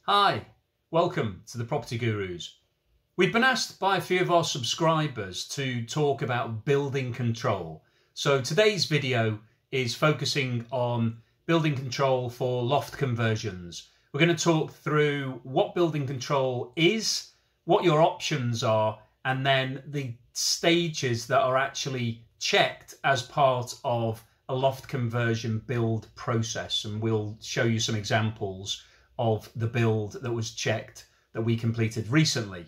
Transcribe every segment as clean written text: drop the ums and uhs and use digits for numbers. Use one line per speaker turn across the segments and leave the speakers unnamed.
Hi, welcome to the Property Gurus. We've been asked by a few of our subscribers to talk about building control. So today's video is focusing on building control for loft conversions. We're going to talk through what building control is, what your options are, and then the stages that are actually checked as part of a loft conversion build process. And we'll show you some examples of the build that was checked that we completed recently.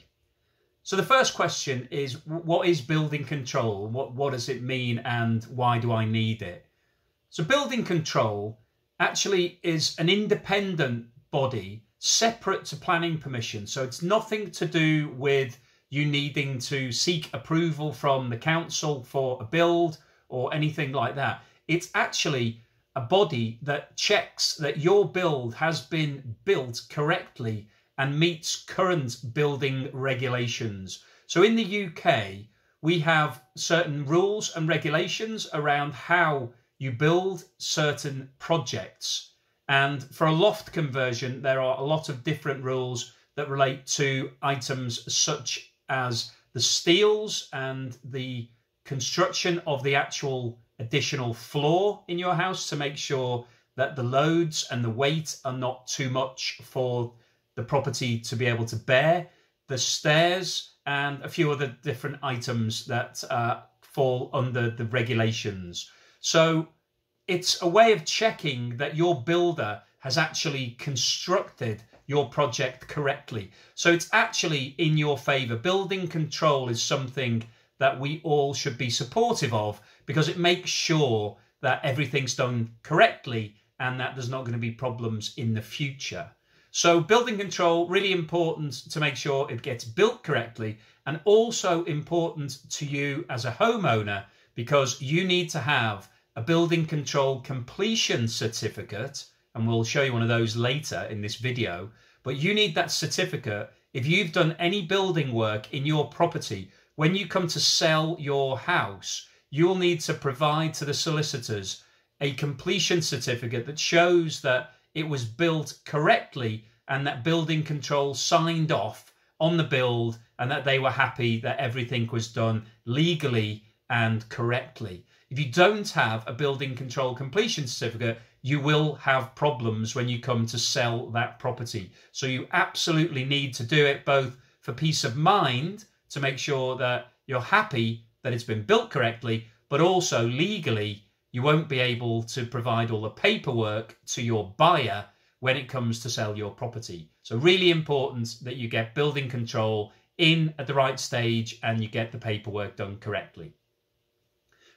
So the first question is, what is building control? What does it mean and why do I need it? So building control actually is an independent body separate to planning permission. So it's nothing to do with you needing to seek approval from the council for a build or anything like that. It's actually a body that checks that your build has been built correctly and meets current building regulations. So in the UK, we have certain rules and regulations around how you build certain projects. And for a loft conversion, there are a lot of different rules that relate to items such as the steels and the construction of the actual additional floor in your house to make sure that the loads and the weight are not too much for the property to be able to bear, the stairs, and a few other different items that fall under the regulations. So it's a way of checking that your builder has actually constructed your project correctly. So it's actually in your favour. Building control is something that we all should be supportive of because it makes sure that everything's done correctly and that there's not going to be problems in the future. So building control, really important to make sure it gets built correctly, and also important to you as a homeowner because you need to have a building control completion certificate, and we'll show you one of those later in this video. But you need that certificate if you've done any building work in your property. When you come to sell your house, you'll need to provide to the solicitors a completion certificate that shows that it was built correctly and that building control signed off on the build and that they were happy that everything was done legally and correctly. If you don't have a building control completion certificate, you will have problems when you come to sell that property. So you absolutely need to do it both for peace of mind to make sure that you're happy that it's been built correctly, but also legally you won't be able to provide all the paperwork to your buyer when it comes to sell your property. So really important that you get building control in at the right stage and you get the paperwork done correctly.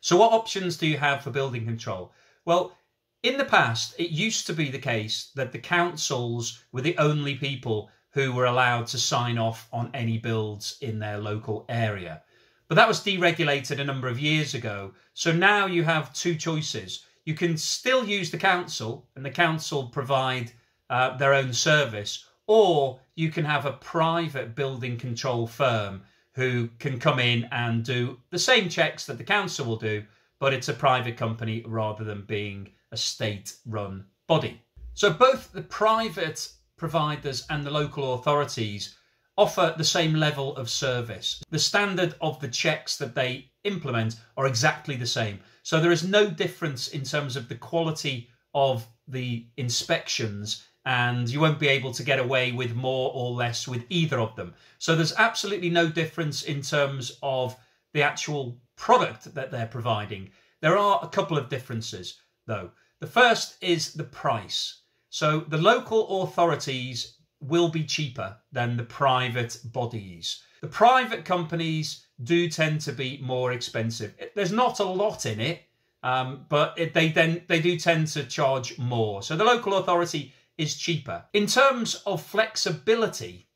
So what options do you have for building control? Well, in the past, it used to be the case that the councils were the only people who were allowed to sign off on any builds in their local area. But that was deregulated a number of years ago. So now you have two choices. You can still use the council and the council provide their own service, or you can have a private building control firm who can come in and do the same checks that the council will do, but it's a private company rather than being a state-run body. So both the private providers and the local authorities offer the same level of service. The standard of the checks that they implement are exactly the same. So there is no difference in terms of the quality of the inspections, and you won't be able to get away with more or less with either of them. So there's absolutely no difference in terms of the actual product that they're providing. There are a couple of differences though. The first is the price. So the local authorities will be cheaper than the private bodies. The private companies do tend to be more expensive. There's not a lot in it, but they do tend to charge more. So the local authority is cheaper. In terms of flexibility,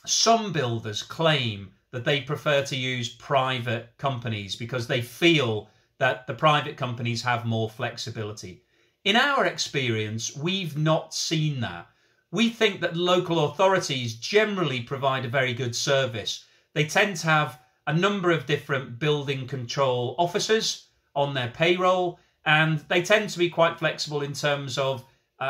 some builders claim that they prefer to use private companies because they feel that the private companies have more flexibility. In our experience, we've not seen that. We think that local authorities generally provide a very good service. They tend to have a number of different building control officers on their payroll, and they tend to be quite flexible in terms of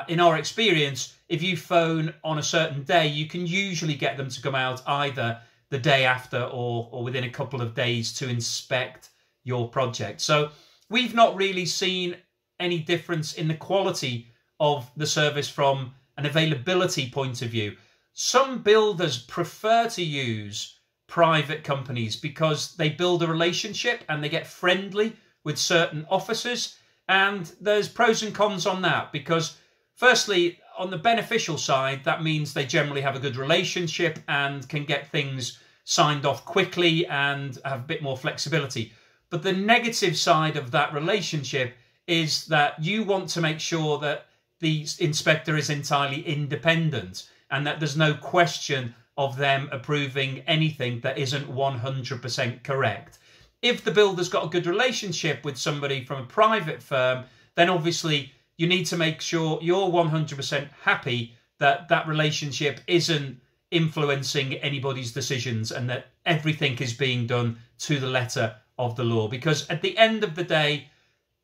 in our experience, if you phone on a certain day, you can usually get them to come out either the day after or within a couple of days to inspect your project. So we've not really seen any difference in the quality of the service from an availability point of view. Some builders prefer to use private companies because they build a relationship and they get friendly with certain officers. And there's pros and cons on that, because firstly, on the beneficial side, that means they generally have a good relationship and can get things signed off quickly and have a bit more flexibility. But the negative side of that relationship is that you want to make sure that the inspector is entirely independent and that there's no question of them approving anything that isn't 100% correct. If the builder's got a good relationship with somebody from a private firm, then obviously you need to make sure you're 100% happy that that relationship isn't influencing anybody's decisions and that everything is being done to the letter of the law. Because at the end of the day,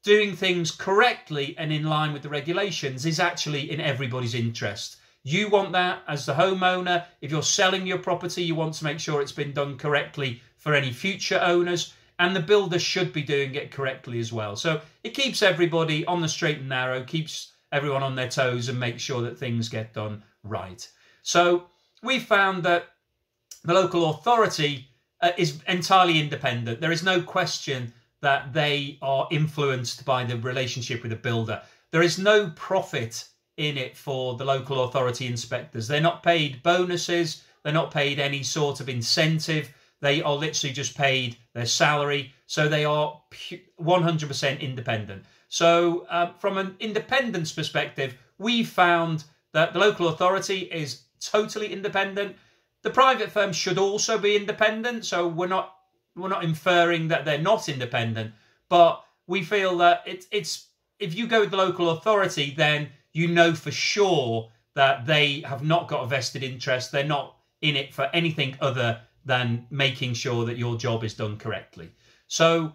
doing things correctly and in line with the regulations is actually in everybody's interest. You want that as the homeowner. If you're selling your property, you want to make sure it's been done correctly for any future owners, and the builder should be doing it correctly as well. So it keeps everybody on the straight and narrow, keeps everyone on their toes, and makes sure that things get done right. So we found that the local authority is entirely independent. There is no question that they are influenced by the relationship with the builder. There is no profit in it for the local authority inspectors. They're not paid bonuses. They're not paid any sort of incentive. They are literally just paid their salary. So they are 100% independent. So from an independence perspective, we found that the local authority is totally independent. The private firm should also be independent. So we're not inferring that they're not independent, but we feel that it's if you go with the local authority, then you know for sure that they have not got a vested interest. They're not in it for anything other than making sure that your job is done correctly. So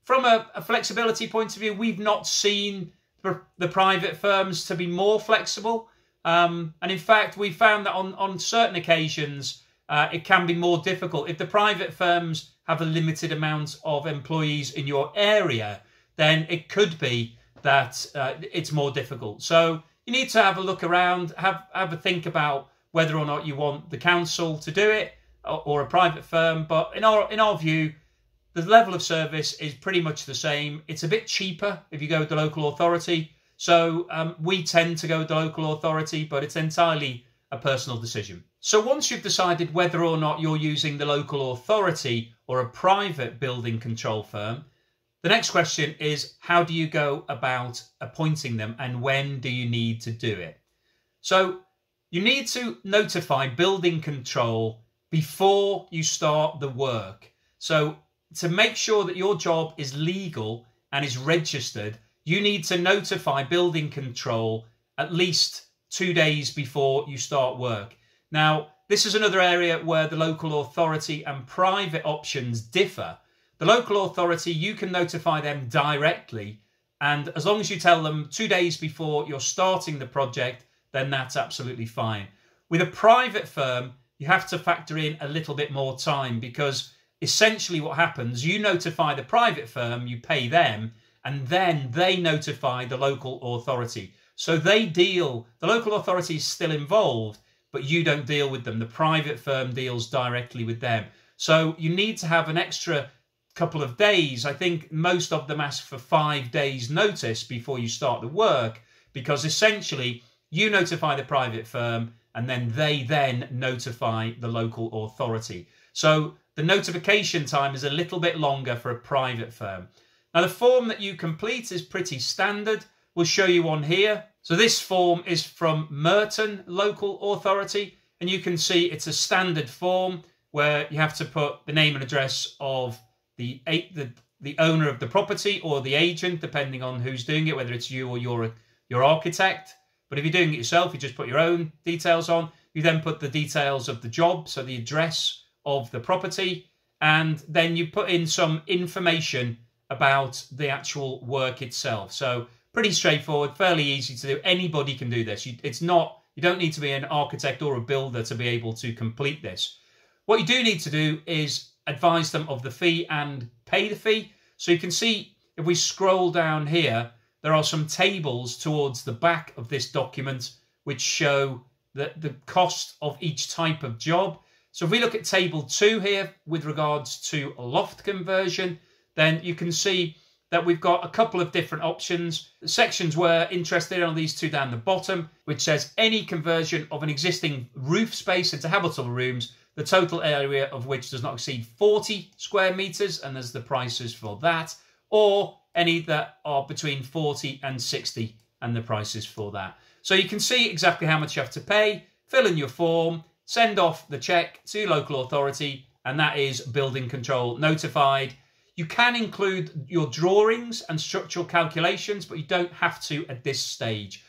from a flexibility point of view, we've not seen the private firms to be more flexible. And in fact, we found that on certain occasions, it can be more difficult. If the private firms have a limited amount of employees in your area, then it could be that it's more difficult. So you need to have a look around, have a think about whether or not you want the council to do it or a private firm. But in our view, the level of service is pretty much the same. It's a bit cheaper if you go with the local authority. So we tend to go with the local authority, but it's entirely a personal decision. So once you've decided whether or not you're using the local authority or a private building control firm, the next question is, how do you go about appointing them and when do you need to do it? So you need to notify building control before you start the work. So to make sure that your job is legal and is registered, you need to notify building control at least 2 days before you start work. Now, this is another area where the local authority and private options differ. The local authority, you can notify them directly, and as long as you tell them 2 days before you're starting the project, then that's absolutely fine. With a private firm, you have to factor in a little bit more time, because essentially what happens, you notify the private firm, you pay them, and then they notify the local authority. So the local authority is still involved, but you don't deal with them. The private firm deals directly with them. So you need to have an extra couple of days. I think most of them ask for 5 days notice before you start the work, because essentially you notify the private firm and then they then notify the local authority. So the notification time is a little bit longer for a private firm. Now the form that you complete is pretty standard. We'll show you on here. So this form is from Merton Local Authority, and you can see it's a standard form where you have to put the name and address of the owner of the property or the agent, depending on who's doing it, whether it's you or your architect. But if you're doing it yourself, you just put your own details on. You then put the details of the job, so the address of the property, and then you put in some information about the actual work itself. So Pretty straightforward, fairly easy to do. Anybody can do this. You don't need to be an architect or a builder to be able to complete this. What you do need to do is advise them of the fee and pay the fee. So you can see if we scroll down here, there are some tables towards the back of this document which show the cost of each type of job. So if we look at table 2 here with regards to a loft conversion, then you can see that we've got a couple of different options. The sections we're interested in are these 2 down the bottom, which says any conversion of an existing roof space into habitable rooms, the total area of which does not exceed 40 square meters, and there's the prices for that, or any that are between 40 and 60, and the prices for that. So you can see exactly how much you have to pay, fill in your form, send off the check to local authority, and that is building control notified. You can include your drawings and structural calculations, but you don't have to at this stage.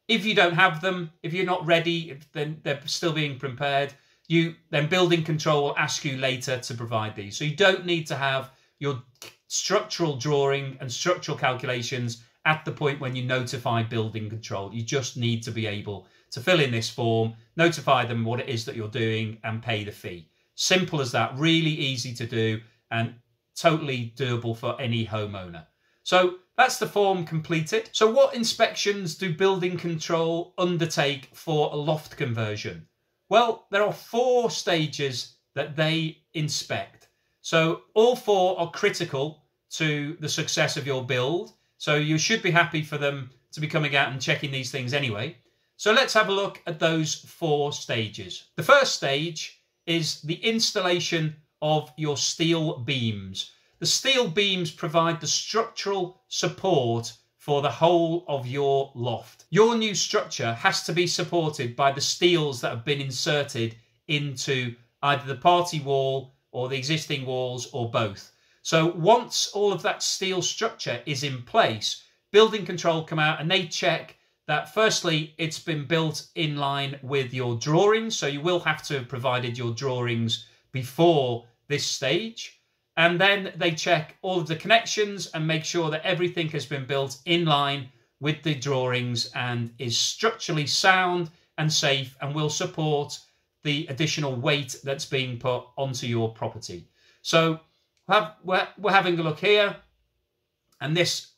If you don't have them, if you're not ready, then they're still being prepared, then building control will ask you later to provide these. So you don't need to have your structural drawing and structural calculations at the point when you notify building control. You just need to be able to fill in this form, notify them what it is that you're doing, and pay the fee. Simple as that, really easy to do and totally doable for any homeowner. So that's the form completed. So what inspections do building control undertake for a loft conversion? Well, there are 4 stages that they inspect. So all 4 are critical to the success of your build. So you should be happy for them to be coming out and checking these things anyway. So let's have a look at those 4 stages. The first stage is the installation of your steel beams. The steel beams provide the structural support for the whole of your loft. Your new structure has to be supported by the steels that have been inserted into either the party wall or the existing walls or both. So once all of that steel structure is in place, building control come out and they check that firstly it's been built in line with your drawings. So you will have to have provided your drawings before this stage. And then they check all of the connections and make sure that everything has been built in line with the drawings and is structurally sound and safe and will support the additional weight that's being put onto your property. So we're having a look here, and this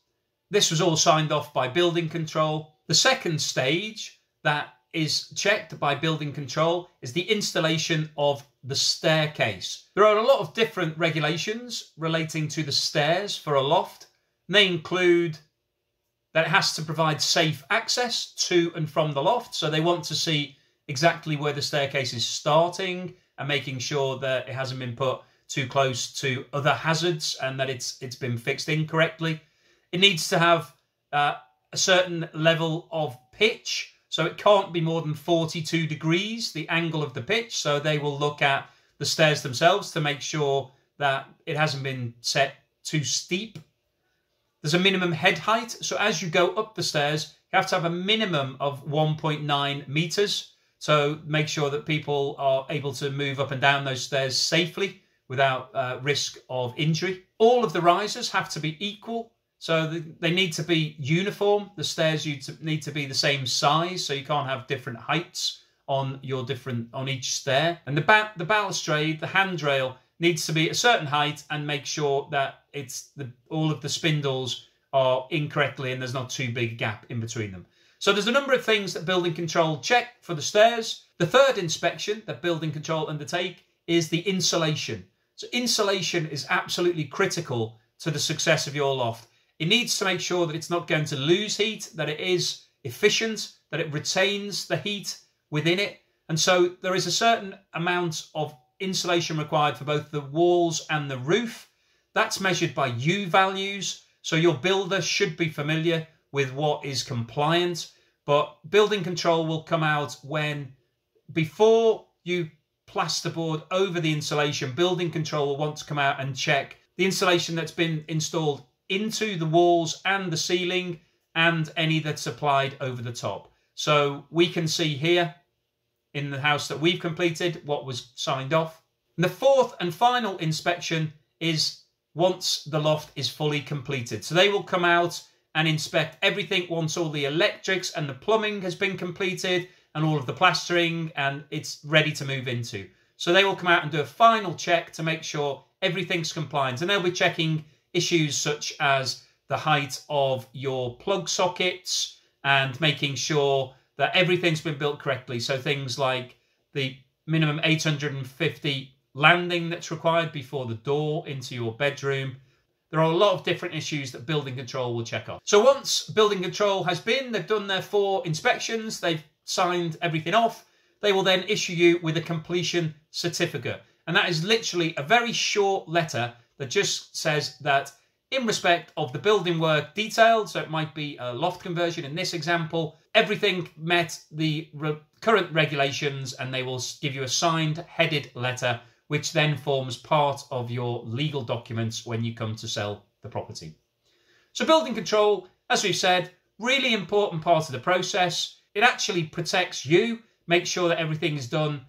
was all signed off by building control. The second stage that is checked by building control is the installation of the staircase. There are a lot of different regulations relating to the stairs for a loft. They include that it has to provide safe access to and from the loft. So they want to see exactly where the staircase is starting and making sure that it hasn't been put too close to other hazards and that it's been fixed incorrectly. It needs to have a certain level of pitch. So it can't be more than 42 degrees, the angle of the pitch. So they will look at the stairs themselves to make sure that it hasn't been set too steep. There's a minimum head height. So as you go up the stairs, you have to have a minimum of 1.9 meters. So make sure that people are able to move up and down those stairs safely without risk of injury. All of the risers have to be equal. So they need to be uniform. The stairs need to be the same size, so you can't have different heights on each stair. And the balustrade, the handrail, needs to be a certain height and make sure that all of the spindles are incorrectly and there's not too big a gap in between them. So there's a number of things that building control check for the stairs. The third inspection that building control undertake is the insulation. So insulation is absolutely critical to the success of your loft. It needs to make sure that it's not going to lose heat, that it is efficient, that it retains the heat within it. And so there is a certain amount of insulation required for both the walls and the roof. That's measured by U values. So your builder should be familiar with what is compliant. But building control will come out before you plasterboard over the insulation, building control will want to come out and check the insulation that's been installed into the walls and the ceiling and any that's applied over the top. So we can see here in the house that we've completed what was signed off. And the fourth and final inspection is once the loft is fully completed. So they will come out and inspect everything once all the electrics and the plumbing has been completed and all of the plastering, and it's ready to move into. So they will come out and do a final check to make sure everything's compliant, and they'll be checking issues such as the height of your plug sockets and making sure that everything's been built correctly. So things like the minimum 850 landing that's required before the door into your bedroom. There are a lot of different issues that building control will check off. So once building control they've done their 4 inspections, they've signed everything off, they will then issue you with a completion certificate. And that is literally a very short letter that just says that in respect of the building work detailed, so it might be a loft conversion in this example, everything met the current regulations, and they will give you a signed headed letter which then forms part of your legal documents when you come to sell the property. So building control, as we've said, really important part of the process. It actually protects you, makes sure that everything is done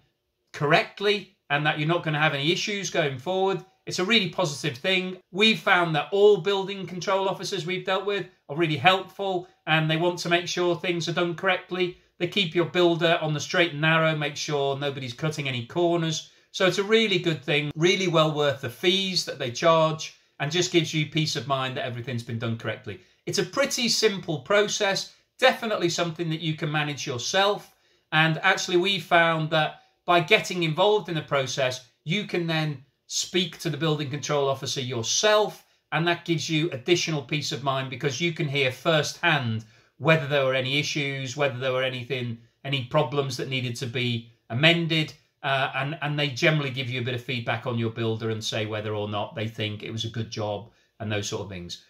correctly and that you're not going to have any issues going forward. It's a really positive thing. We've found that all building control officers we've dealt with are really helpful, and they want to make sure things are done correctly. They keep your builder on the straight and narrow, make sure nobody's cutting any corners. So it's a really good thing, really well worth the fees that they charge, and just gives you peace of mind that everything's been done correctly. It's a pretty simple process, definitely something that you can manage yourself. And actually we found that by getting involved in the process, you can then speak to the building control officer yourself, and that gives you additional peace of mind because you can hear firsthand whether there were any issues, whether there were any problems that needed to be amended, and they generally give you a bit of feedback on your builder and say whether or not they think it was a good job and those sort of things.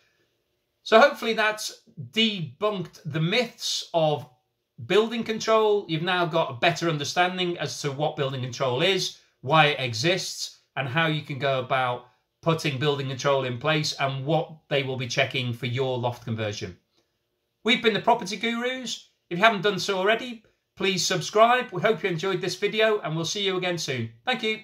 So hopefully that's debunked the myths of building control. You've now got a better understanding as to what building control is, why it exists, and how you can go about putting building control in place and what they will be checking for your loft conversion. We've been the Property Gurus. If you haven't done so already, please subscribe. We hope you enjoyed this video, and we'll see you again soon. Thank you.